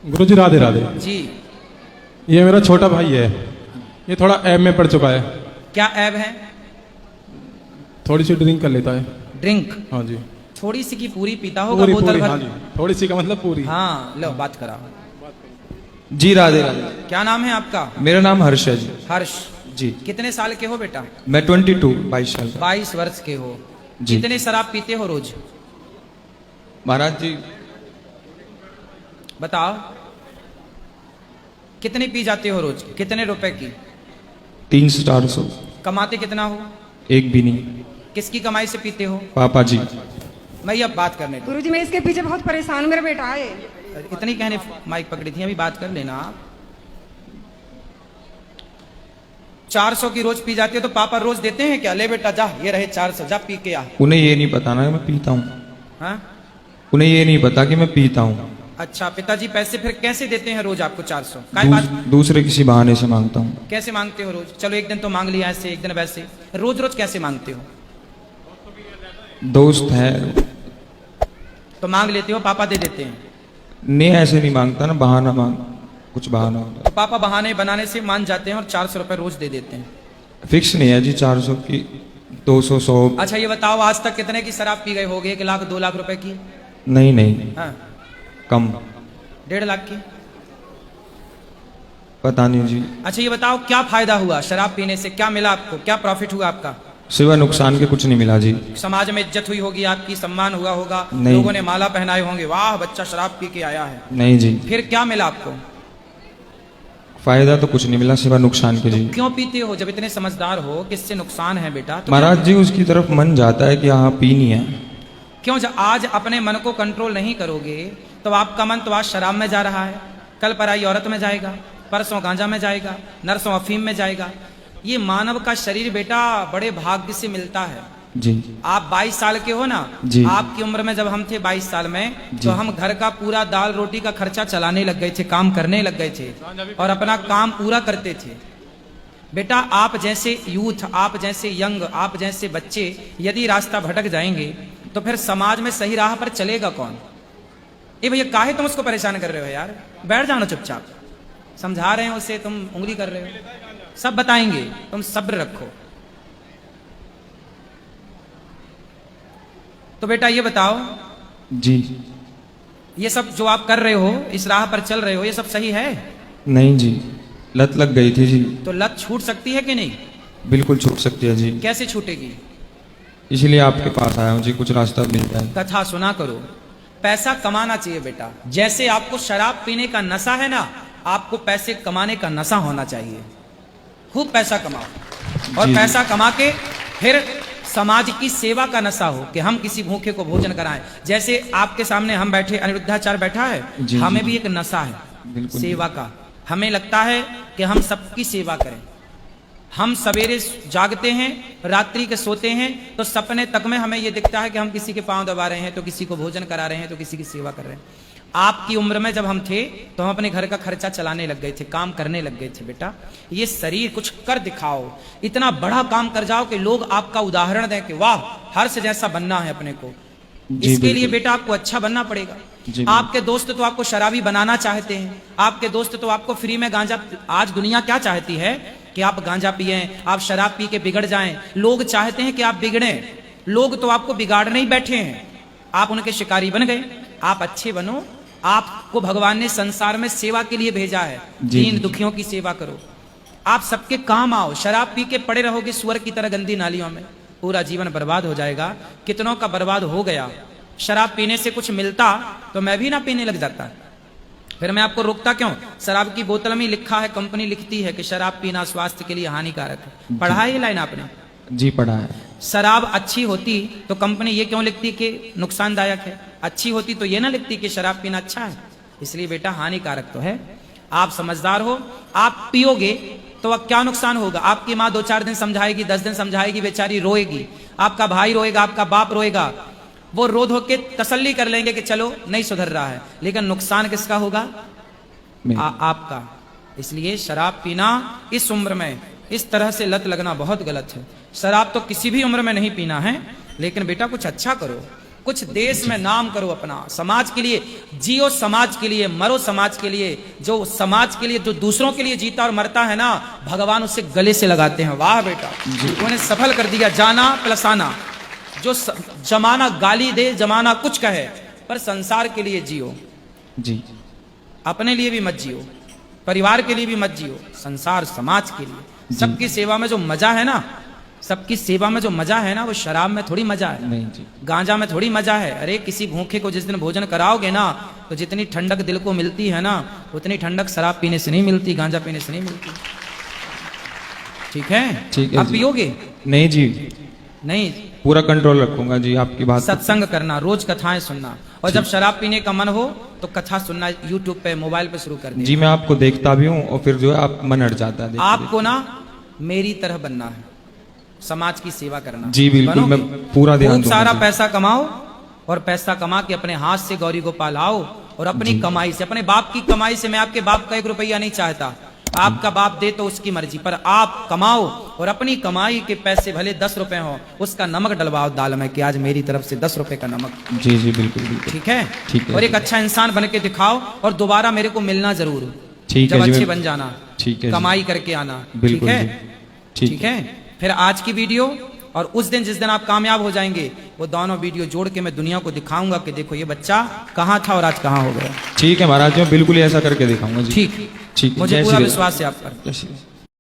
गुरुजी राधे राधे जी। ये मेरा छोटा भाई है, ये थोड़ा ऐब में पड़ चुका है। क्या ऐब है? थोड़ी सी ड्रिंक कर लेता है। ड्रिंक? हाँ जी। थोड़ी सी की पूरी पीता होगा, पूरी बोतल पूरी, भर? हाँ जी, थोड़ी सी का मतलब पूरी। हाँ लो बात करा। जी राधे राधे। क्या नाम है आपका? मेरा नाम हर्ष है जी। हर्ष जी। कितने साल के हो बेटा? मैं 22 साल का। 22 वर्ष के हो जी। कितने शराब पीते हो रोज? महाराज जी बताओ कितनी पी जाते हो रोज? कितने रुपए की? 300-400। कमाते कितना हो? एक भी नहीं। किसकी कमाई से पीते हो? पापा जी। मैं अब बात करने दो। गुरुजी मैं इसके पीछे बहुत परेशान हूं, मेरा बेटा है। इतनी कहने माइक पकड़ी थी, अभी बात कर लेना आप। 400 की रोज पी जाती है तो पापा रोज देते हैं क्या? ले बेटा जा, ये रहे 400, जा पी के आ। उन्हें ये नहीं पता ना मैं पीता हूँ। हाँ? उन्हें ये नहीं पता कि मैं पीता हूँ। अच्छा, पिताजी पैसे फिर कैसे देते हैं रोज आपको 400? काय बात? दूसरे किसी बहाने से मांगता हूँ। कैसे मांगते हो रोज? चलो एक दिन तो मांग लिया ऐसे, एक दिन वैसे, रोज रोज कैसे मांगते हो? दोस्त है तो मांग लेते हो, पापा दे देते हैं? नहीं ऐसे नहीं मांगता ना, बहाना मांग, कुछ बहाना होता तो पापा बहाने बनाने से मान जाते हैं और 400 रुपए रोज दे देते हैं। है। फिक्स नहीं है जी 400 की, 200 100। अच्छा ये बताओ आज तक कितने की शराब पी गए होगे? 1 लाख 2 लाख रुपए की? नहीं नहीं, हाँ, कम। 1.5 लाख की? पता नहीं जी। अच्छा ये बताओ क्या फायदा हुआ शराब पीने से? क्या मिला आपको? क्या प्रॉफिट हुआ आपका? सिवा नुकसान के कुछ नहीं मिला जी। समाज में इज्जत हुई होगी आपकी, सम्मान हुआ होगा, नहीं। लोगों ने माला पहनाए होंगे, वाह बच्चा शराब पी के आया है। नहीं जी। फिर क्या मिला आपको? फायदा तो कुछ नहीं मिला सिवा नुकसान के जी। क्यों पीते हो जब इतने समझदार हो? किससे नुकसान है बेटा? तो महाराज जी उसकी तरफ मन जाता है कि हाँ पीनी है। क्यों आज अपने मन को कंट्रोल नहीं करोगे तो आपका मन तो आज शराब में जा रहा है, कल पराई औरत में जाएगा, परसों गांजा में जाएगा, नरसों अफीम में जाएगा। ये मानव का शरीर बेटा बड़े भाग्य से मिलता है जी। आप 22 साल के हो ना जी। आपकी उम्र में जब हम थे 22 साल में तो हम घर का पूरा दाल रोटी का खर्चा चलाने लग गए थे, काम करने लग गए थे और अपना काम पूरा करते थे। बेटा आप जैसे यूथ, आप जैसे यंग, आप जैसे बच्चे यदि रास्ता भटक जाएंगे तो फिर समाज में सही राह पर चलेगा कौन? ए भैया काहे तुम उसको परेशान कर रहे हो यार? बैठ जाओ चुपचाप। समझा रहे हो उसे, तुम उंगली कर रहे हो। सब बताएंगे, तुम सब्र रखो। तो बेटा ये बताओ जी। ये सब जो आप कर रहे हो, इस राह पर चल रहे हो, ये सब सही है? नहीं जी, लत लग गई थी जी। तो लत छूट सकती है कि नहीं? बिल्कुल छूट सकती है जी। कैसे छूटेगी? इसलिए आपके पास आया हूँ जी, कुछ रास्ता मिल जाए। कथा सुना करो। पैसा कमाना चाहिए बेटा। जैसे आपको शराब पीने का नशा है ना, आपको पैसे कमाने का नशा होना चाहिए। खूब पैसा कमाओ और जी, पैसा कमा के फिर समाज की सेवा का नशा हो कि हम किसी भूखे को भोजन कराएं। जैसे आपके सामने हम बैठे, अनिरुद्धाचार्य बैठा है, जी, हमें जी, भी एक नशा है बिल्कुल सेवा का। हमें लगता है कि हम सबकी सेवा करें। हम सवेरे जागते हैं, रात्रि के सोते हैं, तो सपने तक में हमें यह दिखता है कि हम किसी के पांव दबा रहे हैं, तो किसी को भोजन करा रहे हैं, तो किसी की सेवा कर रहे हैं। आपकी उम्र में जब हम थे तो हम अपने घर का खर्चा चलाने लग गए थे, काम करने लग गए थे। बेटा ये शरीर कुछ कर दिखाओ, इतना बड़ा काम कर जाओ कि लोग आपका उदाहरण दें कि वाह हर्ष जैसा बनना है अपने को। इसके लिए बेटा आपको अच्छा बनना पड़ेगा। आपके दोस्त तो आपको शराबी बनाना चाहते हैं, आपके दोस्त तो आपको फ्री में गांजा। आज दुनिया क्या चाहती है कि आप गांजा पिए, आप शराब पी के बिगड़ जाएं। लोग चाहते हैं कि आप बिगड़े। लोग तो आपको बिगाड़ने ही बैठे हैं, आप उनके शिकारी बन गए। आप अच्छे बनो। आपको भगवान ने संसार में सेवा के लिए भेजा है, दीन दुखियों की सेवा करो, आप सबके काम आओ। शराब पी के पड़े रहोगे सुअर की तरह गंदी नालियों में, पूरा जीवन बर्बाद हो जाएगा। कितनों का बर्बाद हो गया। शराब पीने से कुछ मिलता तो मैं भी ना पीने लग जाता, फिर मैं आपको रोकता क्यों? शराब की बोतल में लिखा है, कंपनी लिखती है कि शराब पीना स्वास्थ्य के लिए हानिकारक है। पढ़ा है ये लाइन आपने? जी पढ़ा है। शराब अच्छी होती तो कंपनी ये क्यों लिखती कि नुकसानदायक है? अच्छी होती तो ये ना लिखती कि शराब पीना अच्छा है। इसलिए बेटा हानिकारक तो है। आप समझदार हो, आप पियोगे तो अब क्या नुकसान होगा? आपकी माँ 2-4 दिन समझाएगी, 10 दिन समझाएगी, बेचारी रोएगी, आपका भाई रोएगा, आपका बाप रोएगा, वो रो धो के तसल्ली कर लेंगे कि चलो नहीं सुधर रहा है, लेकिन नुकसान किसका होगा? आपका। इसलिए शराब पीना इस उम्र में इस तरह से लत लगना बहुत गलत है। शराब तो किसी भी उम्र में नहीं पीना है, लेकिन बेटा कुछ अच्छा करो। कुछ देश में नाम करो अपना, समाज के लिए जियो, समाज के लिए मरो, समाज के लिए। जो समाज के लिए, जो दूसरों के लिए जीता और मरता है ना, भगवान उसे गले से लगाते हैं। वाह बेटा, उन्हें सफल कर दिया। जाना प्लस आना। जो जमाना गाली दे, जमाना कुछ कहे, पर संसार के लिए जियो। जी अपने लिए भी मत जियो, परिवार के लिए भी मत जियो, संसार समाज के लिए। सबकी सेवा में जो मजा है ना, सबकी सेवा में जो मजा है ना, वो शराब में थोड़ी मजा है, नहीं जी, गांजा में थोड़ी मजा है। अरे किसी भूखे को जिस दिन भोजन कराओगे ना, तो जितनी ठंडक दिल को मिलती है ना, उतनी ठंडक शराब पीने से नहीं मिलती, गांजा पीने से नहीं मिलती। ठीक है, ठीक है आप जी। पियोगे? नहीं जी, नहीं, पूरा कंट्रोल रखूंगा जी आपकी बात पे। सत्संग करना, रोज कथाएं सुनना, और जब शराब पीने का मन हो तो कथा सुनना यूट्यूब पे, मोबाइल पे शुरू कर देना। जी मैं आपको देखता भी हूँ और फिर जो है आप मन हट जाता है। आपको ना मेरी तरह बनना है, समाज की सेवा करना। जी बिल्कुल, बनोगे? मैं पूरा ध्यान खूब दूंगा सारा जी। पैसा कमाओ, और पैसा कमा के अपने हाथ से गौरी गोपाल आओ, और अपनी कमाई से, अपने बाप की कमाई से। मैं आपके बाप का 1 रुपया नहीं चाहता, आपका बाप दे तो उसकी मर्जी, पर आप कमाओ और अपनी कमाई के पैसे भले 10 रुपए हो, उसका नमक डलवाओ दाल में कि आज मेरी तरफ से 10 रुपए का नमक। जी जी बिल्कुल बिल्कुल। ठीक है, ठीक है और एक जी। अच्छा इंसान बन के दिखाओ, और दोबारा मेरे को मिलना जरूर। ठीक जब है जी, अच्छे मैं- बन जाना, ठीक है जी। कमाई करके आना। बिल्कुल ठीक है, जी, ठीक है। फिर आज की वीडियो और उस दिन जिस दिन आप कामयाब हो जाएंगे, वो दोनों वीडियो जोड़ के मैं दुनिया को दिखाऊंगा कि देखो ये बच्चा कहाँ था और आज कहाँ हो गया। ठीक है महाराज, मैं बिल्कुल ऐसा करके दिखाऊंगा जी। ठीक, ठीक है, मुझे जय पूरा श्री राम। विश्वास है आप पर। जय श्री राम।